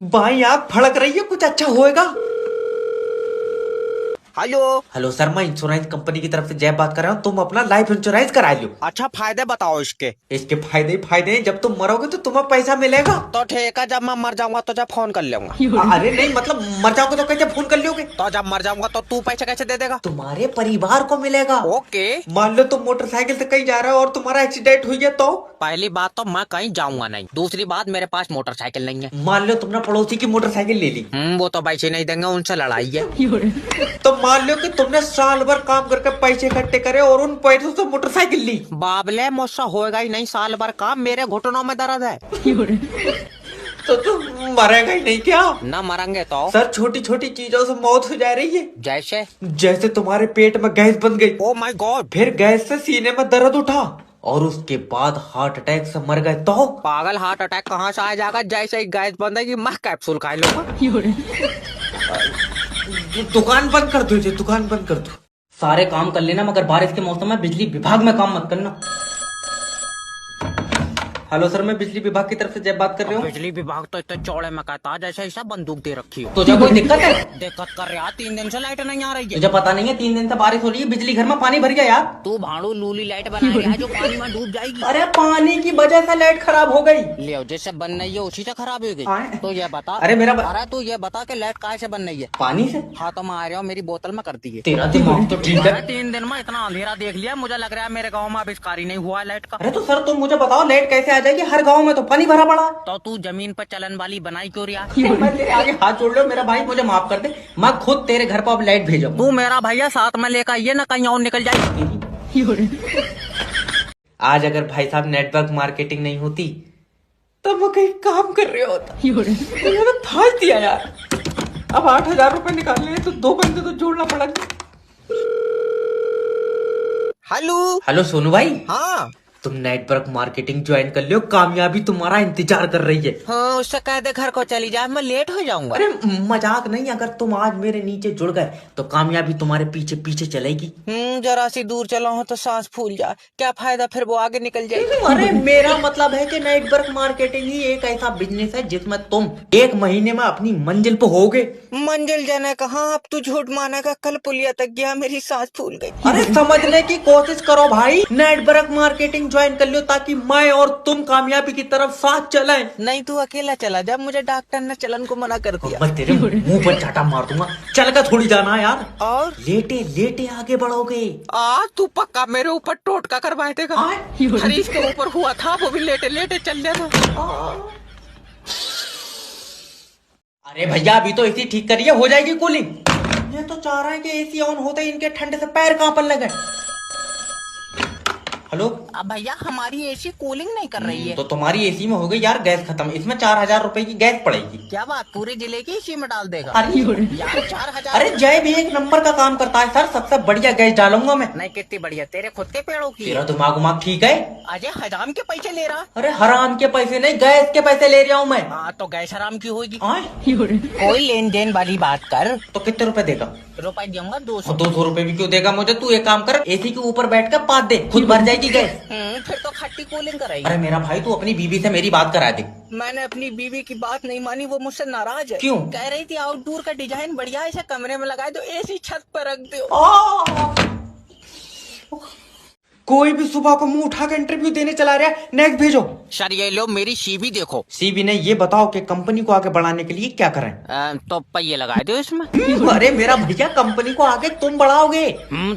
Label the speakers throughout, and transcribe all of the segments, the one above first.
Speaker 1: By आंख फड़क रही है, कुछ अच्छा होएगा।
Speaker 2: हेलो।
Speaker 1: हेलो सर, मैं इंश्योरेंस कंपनी की तरफ से जय बात कर रहा हूँ। तुम अपना लाइफ इंश्योरेंस करा लो।
Speaker 2: अच्छा, फायदे बताओ इसके।
Speaker 1: इसके फायदे ही फायदे हैं। जब तुम मरोगे तो तुम्हें पैसा मिलेगा।
Speaker 2: तो ठीक है, जब मैं मर जाऊंगा तो जब फोन कर लूंगा।
Speaker 1: अरे नहीं, मतलब मर जाओगे तो कैसे फोन कर लोगे?
Speaker 2: तो जब मर जाऊंगा तो तू पैसे कैसे दे देगा?
Speaker 1: तुम्हारे परिवार को मिलेगा।
Speaker 2: ओके।
Speaker 1: मान लो तुम मोटरसाइकिल से कहीं जा रहे हो और तुम्हारा एक्सीडेंट हुई है तो?
Speaker 2: पहली बात तो मैं कहीं जाऊंगा नहीं, दूसरी बात मेरे पास मोटरसाइकिल नहीं है।
Speaker 1: मान लो तुमने पड़ोसी की मोटरसाइकिल ले ली।
Speaker 2: वो तो पैसे नहीं देंगे, उनसे लड़ाई है।
Speaker 1: तो मान लो कि तुमने साल भर काम करके पैसे इकट्ठे करे और उन पैसों से मोटरसाइकिल ली।
Speaker 2: बाबले, मुझसे होएगा ही नहीं साल भर काम, मेरे घुटनों में दर्द है।
Speaker 1: तो तुम मरेगा ही नहीं क्या?
Speaker 2: न मरेंगे तो?
Speaker 1: सर, छोटी छोटी चीजों से मौत हो जा रही है।
Speaker 2: जैसे?
Speaker 1: जैसे तुम्हारे पेट में गैस बन गई,
Speaker 2: ओ माय गॉड।
Speaker 1: फिर गैस से सीने में दर्द उठा और उसके बाद हार्ट अटैक से मर गए तो?
Speaker 2: पागल, हार्ट अटैक कहाँ से आ जाएगा? जैसे ही गैस बंदेगी मैं कैप्सूल खा लूंगा।
Speaker 1: दुकान बंद कर दो, दुकान बंद कर दो।
Speaker 3: सारे काम कर लेना मगर बारिश के मौसम में बिजली विभाग में काम मत करना। हेलो सर, मैं बिजली विभाग की तरफ से जय बात कर रही हूँ।
Speaker 2: बिजली विभाग तो इतने चौड़े में कहता है जैसे ऐसा बंदूक दे रखी हो।
Speaker 3: तुझे कोई दिक्कत है?
Speaker 2: दिक्कत कर रहा, 3 दिन से लाइट नहीं आ रही है।
Speaker 3: तुझे पता नहीं है 3 दिन से बारिश हो रही है, बिजली घर में पानी भर गया यार।
Speaker 2: तू भाड़ू लूली लाइट बना रहा है जो पानी में डूब जाएगी।
Speaker 3: अरे पानी की वजह से लाइट खराब हो गई।
Speaker 2: ले जैसे बन रही है उसी से खराब हो गई। तो ये बता। अरे तू ये बता कि लाइट कहाँ से बन रही है?
Speaker 3: पानी से।
Speaker 2: हाँ तो मैं आ रहा हूँ, मेरी बोतल में कर दी है।
Speaker 3: तेरा दिमाग तो ठीक है।
Speaker 2: 3 दिन में इतना अंधेरा देख लिया, मुझे लग रहा है मेरे गाँव में आविष्कार ही नहीं हुआ है लाइट का।
Speaker 3: अरे तो सर तुम मुझे बताओ लाइट कैसे आ जाएगी? हर गाँव में तो पानी भरा पड़ा।
Speaker 2: तो तू जमीन पर चलन वाली बनाई क्यों रहा?
Speaker 3: मैं तेरे आगे हाथ जोड़ लो, मेरा भाई मुझे माफ कर दे। मैं खुद तेरे घर पर अब लाइट भेजूंगा।
Speaker 2: तू मेरा भैया साथ में लेकर आइए ना, कहीं और निकल जाए।
Speaker 1: आज अगर भाई साहब नेटवर्क मार्केटिंग नहीं होती तब वो कहीं काम कर रहे होता। मैंने तो फाड़ दिया यार। अब 8,000 रुपए निकालने हैं तो 2 बंदे तो जोड़ना पड़ेगा। हेलो सोनू भाई।
Speaker 2: हाँ
Speaker 1: तुम नेटवर्क मार्केटिंग ज्वाइन कर लो, कामयाबी तुम्हारा इंतजार कर रही है।
Speaker 2: हाँ, उससे कह दे घर को चली जाए, मैं लेट हो जाऊंगा।
Speaker 1: अरे मजाक नहीं, अगर तुम आज मेरे नीचे जुड़ गए तो कामयाबी तुम्हारे पीछे पीछे चलेगी।
Speaker 2: जरा सी दूर चला हूँ तो सांस फूल जाए, क्या फायदा, फिर वो आगे निकल जाएगी।
Speaker 1: अरे मेरा मतलब है कि नेटवर्क मार्केटिंग ही एक ऐसा बिजनेस है जिसमें तुम 1 महीने में अपनी मंजिल पे होगे।
Speaker 2: मंजिल जाने कहाँ, अब तू झूठ मानेगा, कल पुलिया तक गया, मेरी सांस फूल गई।
Speaker 1: अरे समझने की कोशिश करो भाई, नेटवर्क मार्केटिंग ज्वाइन कर लो ताकि मैं और तुम कामयाबी की तरफ साथ चलें।
Speaker 2: नहीं, तू अकेला चला जा, मुझे डॉक्टर ने चलन को मना कर दिया।
Speaker 1: मैं तेरे मुंह पर चाटा मार दूंगा। चल का थोड़ी जाना यार,
Speaker 2: और
Speaker 1: लेटे लेटे आगे बढ़ोगे।
Speaker 2: तू पक्का मेरे ऊपर टोटका करवाए देगा। हरीश के ऊपर हुआ था, वो भी लेटे लेटे चल गया था।
Speaker 1: अरे भैया अभी तो एसी ठीक करिए, हो जाएगी कूलिंग। ये तो चाह रहे हैं कि एसी ऑन होते ही इनके ठंडे से पैर कांपने लगे। हेलो।
Speaker 2: अब भैया हमारी एसी कूलिंग नहीं कर रही है।
Speaker 1: तो तुम्हारी एसी में हो गई यार गैस खत्म, इसमें 4,000 रुपए की गैस पड़ेगी।
Speaker 2: क्या बात, पूरे जिले की एसी में डाल देगा?
Speaker 1: अरे
Speaker 2: यार 4,000।
Speaker 1: अरे जय भी एक नंबर का काम करता है सर, सबसे बढ़िया गैस डालूंगा मैं।
Speaker 2: नहीं, कितनी बढ़िया, तेरे खुद के पेड़ों की।
Speaker 1: तेरा दिमाग उमाग ठीक है?
Speaker 2: अजय हजाम के पैसे ले रहा।
Speaker 1: अरे हराम के पैसे नहीं, गैस के पैसे ले रहा हूँ मैं।
Speaker 2: हाँ तो गैस हराम की होगी।
Speaker 1: कोई
Speaker 2: लेन देन वाली बात कर।
Speaker 1: तो कितने रुपए देगा?
Speaker 2: रुपए दूंगा 200।
Speaker 1: 200 रुपए भी क्यों देगा मुझे? तू एक काम कर, एसी के ऊपर बैठ कर पाद दे, खुद भर जाएगी गैस।
Speaker 2: फिर तो खट्टी कूलिंग कराएगी।
Speaker 1: अरे मेरा भाई, तू अपनी बीवी से मेरी बात करा दे।
Speaker 2: मैंने अपनी बीवी की बात नहीं मानी, वो मुझसे नाराज है।
Speaker 1: क्यों?
Speaker 2: कह रही थी आउटडोर का डिजाइन बढ़िया है, इसे कमरे में लगाए दो, एसी छत पर रख दो।
Speaker 1: कोई भी सुबह को मुंह उठा कर इंटरव्यू देने चला रहा है। नेक्स्ट भेजो।
Speaker 2: सर ये लो मेरी सीवी देखो।
Speaker 1: सीबी ने ये बताओ कि कंपनी को आगे बढ़ाने के लिए क्या करें?
Speaker 2: तो पहिए लगाए दो इसमें।
Speaker 1: अरे मेरा भैया, कंपनी को आगे तुम बढ़ाओगे।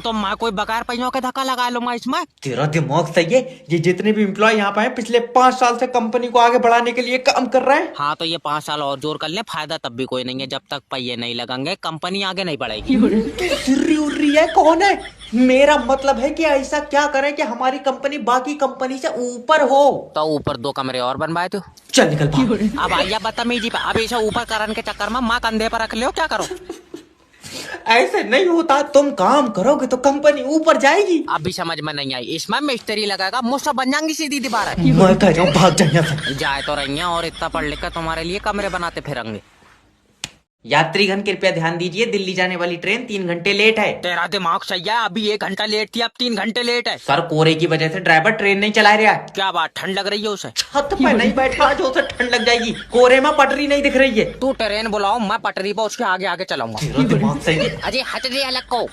Speaker 2: तो मैं कोई बगैर पहियों के धक्का लगा लूंगा इसमें।
Speaker 1: तेरा दिमाग सही है। ये जितने भी एम्प्लॉय यहाँ पे हैं पिछले 5 साल से कंपनी को आगे बढ़ाने के लिए काम कर रहे हैं।
Speaker 2: हाँ तो ये 5 साल और जोर कर ले, फायदा तब भी कोई नहीं है, जब तक पहिए नहीं लगेंगे कंपनी आगे नहीं बढ़ेगी।
Speaker 1: सिर्री उर्री है, कौन है? मेरा मतलब है कि ऐसा क्या करें कि हमारी कंपनी बाकी कंपनी से ऊपर हो।
Speaker 2: तो ऊपर 2 कमरे और बनवाए तो।
Speaker 1: चल निकल भाग।
Speaker 2: अब आइया बदतमीजी पे, अब इसे ऊपर करने के चक्कर में माँ कंधे पर रख ले, क्या करो?
Speaker 1: ऐसे नहीं होता, तुम काम करोगे तो कंपनी ऊपर जाएगी।
Speaker 2: अब भी समझ में नहीं आई, इसमें मिस्त्री लगाएगा, मुझसे बन जाएंगी सीधी दीवार।
Speaker 1: मैं कह रहा हूँ भाग जाए यहाँ से।
Speaker 2: जाए तो रही हैं और इतना पढ़ लिख कर तुम्हारे लिए कमरे बनाते फिरेंगे।
Speaker 1: यात्रीगण कृपया ध्यान दीजिए, दिल्ली जाने वाली ट्रेन 3 घंटे लेट है।
Speaker 2: तेरा दिमाग सही है, अभी 1 घंटा लेट थी, अब 3 घंटे लेट है।
Speaker 1: सर कोहरे की वजह से ड्राइवर ट्रेन नहीं चला रहा है।
Speaker 2: क्या बात, ठंड लग रही है उसे?
Speaker 1: छत पे नहीं बैठा जो उसे ठंड लग जाएगी, कोहरे में पटरी नहीं दिख रही है।
Speaker 2: तू ट्रेन बुलाओ, मैं पटरी पर उसके आगे आगे चलाऊंगा।
Speaker 1: तेरा दिमाग सही है।
Speaker 2: अजय हट रे अलग को।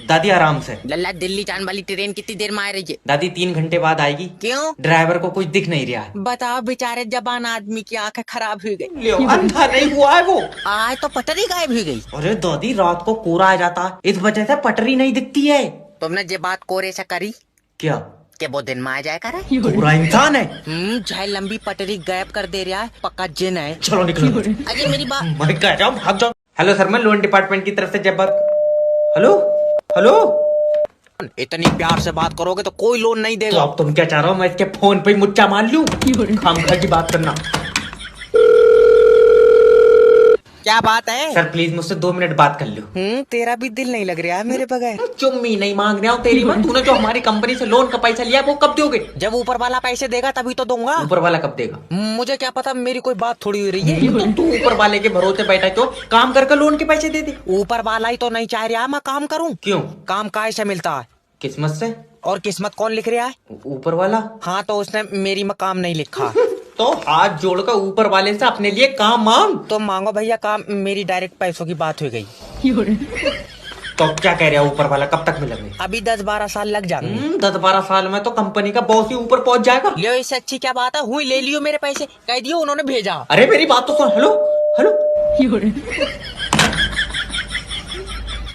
Speaker 1: दादी आराम से।
Speaker 2: लल्ला, दिल्ली जाने वाली ट्रेन कितनी देर में आ रही है?
Speaker 1: दादी 3 घंटे बाद आएगी।
Speaker 2: क्यों?
Speaker 1: ड्राइवर को कुछ दिख नहीं रहा है।
Speaker 2: बताओ, बेचारे जबान आदमी की आंखें खराब हो गई।
Speaker 1: लियो, अंधा नहीं हुआ है वो।
Speaker 2: आज तो पटरी गायब हो गई।
Speaker 1: अरे दादी रात को कोहरा आ जाता, इस वजह से पटरी नहीं दिखती है।
Speaker 2: तुमने ये बात कोरे से करी
Speaker 1: क्या?
Speaker 2: कि वो दिन में आ जाए करे?
Speaker 1: पूरा इंसान है।
Speaker 2: चाहे लंबी पटरी गायब कर दे रहा है, पक्का जिन है।
Speaker 1: चलो निकलो।
Speaker 2: अरे मेरी बात।
Speaker 1: मैं कह रहा हूँ भाग जाओ। हेलो सर, मैं लोन डिपार्टमेंट की तरफ से जब बात। Hello hello.
Speaker 2: इतनी प्यार से बात करोगे तो कोई लोन नहीं
Speaker 1: तो
Speaker 2: देगा।
Speaker 1: अब तुम क्या चाह रहे हो, मैं इसके फोन पे ही मुच्चा मार लूं? खामखा की बात करना।
Speaker 2: क्या बात है?
Speaker 1: सर प्लीज मुझसे 2 मिनट बात कर लो।
Speaker 2: तेरा भी दिल नहीं लग रहा है मेरे बगैर।
Speaker 1: चुम्मी नहीं मांग रहा हूँ तेरी मैं। तूने जो हमारी कंपनी से लोन का पैसा लिया वो कब दोगे?
Speaker 2: जब ऊपर वाला पैसे देगा तभी तो दूंगा।
Speaker 1: ऊपर वाला कब देगा?
Speaker 2: मुझे क्या पता, मेरी कोई बात थोड़ी हो रही है।
Speaker 1: तो तू ऊपर वाले के भरोसे बैठा तो काम करके लोन के पैसे दे दे।
Speaker 2: ऊपर वाला ही तो नहीं चाह रहा मैं काम करूं।
Speaker 1: क्यों?
Speaker 2: काम काय से मिलता है?
Speaker 1: किस्मत से।
Speaker 2: और किस्मत कौन लिख रहा है?
Speaker 1: ऊपर वाला।
Speaker 2: हाँ, तो उसने मेरी में काम नहीं लिखा।
Speaker 1: तो हाथ जोड़कर ऊपर वाले से अपने लिए काम मांग।
Speaker 2: तो मांगो भैया काम, मेरी डायरेक्ट पैसों की बात हो गई।
Speaker 1: तो क्या कह रहे हो, ऊपर वाला कब तक मिलेंगे?
Speaker 2: अभी 10-12 साल लग जाएंगे।
Speaker 1: 10-12 साल में तो कंपनी का बॉस ही ऊपर पहुंच जाएगा।
Speaker 2: लियो, इससे अच्छी क्या बात है, हुई ले लियो मेरे पैसे, कह दियो उन्होंने भेजा।
Speaker 1: अरे मेरी बात तो सुन। Hello hello.